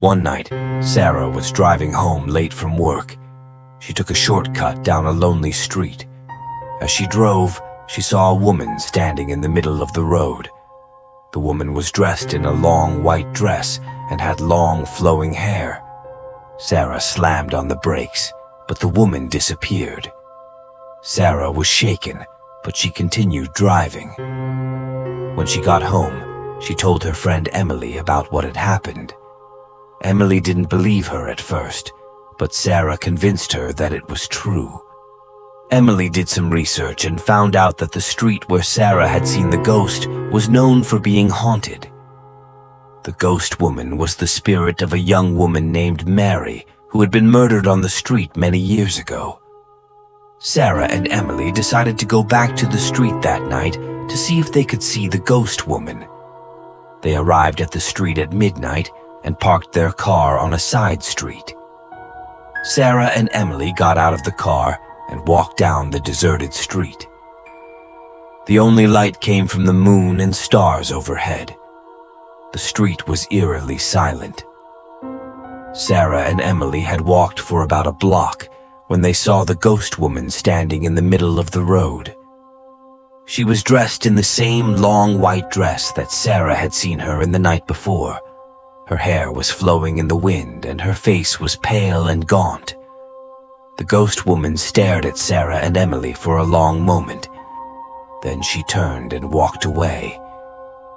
One night, Sarah was driving home late from work. She took a shortcut down a lonely street. As she drove, she saw a woman standing in the middle of the road. The woman was dressed in a long white dress and had long flowing hair. Sarah slammed on the brakes, but the woman disappeared. Sarah was shaken, but she continued driving. When she got home, she told her friend Emily about what had happened. Emily didn't believe her at first, but Sarah convinced her that it was true. Emily did some research and found out that the street where Sarah had seen the ghost was known for being haunted. The ghost woman was the spirit of a young woman named Mary, who had been murdered on the street many years ago. Sarah and Emily decided to go back to the street that night to see if they could see the ghost woman. They arrived at the street at midnight and parked their car on a side street. Sarah and Emily got out of the car and walked down the deserted street. The only light came from the moon and stars overhead. The street was eerily silent. Sarah and Emily had walked for about a block when they saw the ghost woman standing in the middle of the road. She was dressed in the same long white dress that Sarah had seen her in the night before. Her hair was flowing in the wind and her face was pale and gaunt. The ghost woman stared at Sarah and Emily for a long moment. Then she turned and walked away.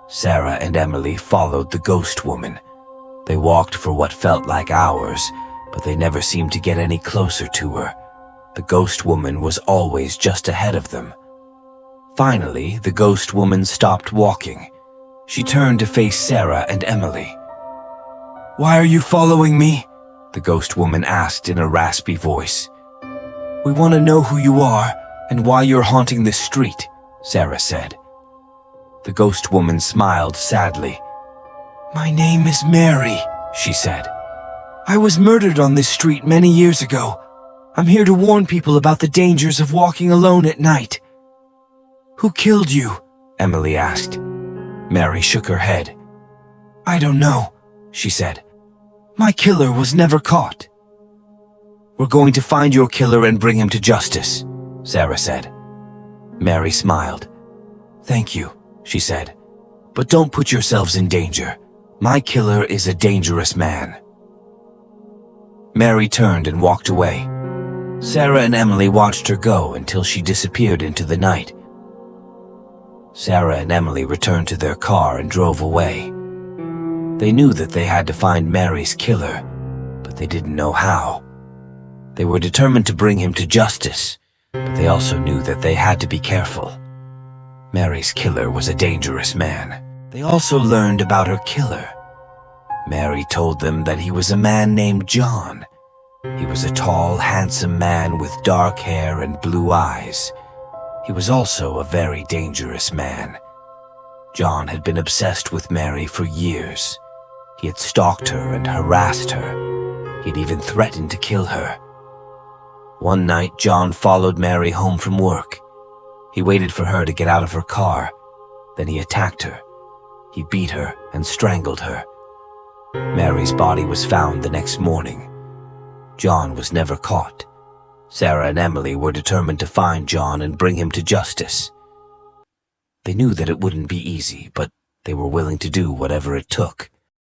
Sarah and Emily followed the ghost woman. They walked for what felt like hours, but they never seemed to get any closer to her. The ghost woman was always just ahead of them. Finally, the ghost woman stopped walking. She turned to face Sarah and Emily. "Why are you following me?" the ghost woman asked in a raspy voice. "We want to know who you are and why you're haunting this street," Sarah said. The ghost woman smiled sadly. "My name is Mary," she said. "I was murdered on this street many years ago. I'm here to warn people about the dangers of walking alone at night." "Who killed you?" Emily asked. Mary shook her head. "I don't know," she said. "My killer was never caught." "We're going to find your killer and bring him to justice," Sarah said. Mary smiled. "Thank you," she said. "But don't put yourselves in danger. My killer is a dangerous man." Mary turned and walked away. Sarah and Emily watched her go until she disappeared into the night. Sarah and Emily returned to their car and drove away. They knew that they had to find Mary's killer, but they didn't know how. They were determined to bring him to justice, but they also knew that they had to be careful. Mary's killer was a dangerous man. They also learned about her killer. Mary told them that he was a man named John. He was a tall, handsome man with dark hair and blue eyes. He was also a very dangerous man. John had been obsessed with Mary for years. He had stalked her and harassed her. He had even threatened to kill her. One night, John followed Mary home from work. He waited for her to get out of her car. Then he attacked her. He beat her and strangled her. Mary's body was found the next morning. John was never caught. Sarah and Emily were determined to find John and bring him to justice. They knew that it wouldn't be easy, but they were willing to do whatever it took.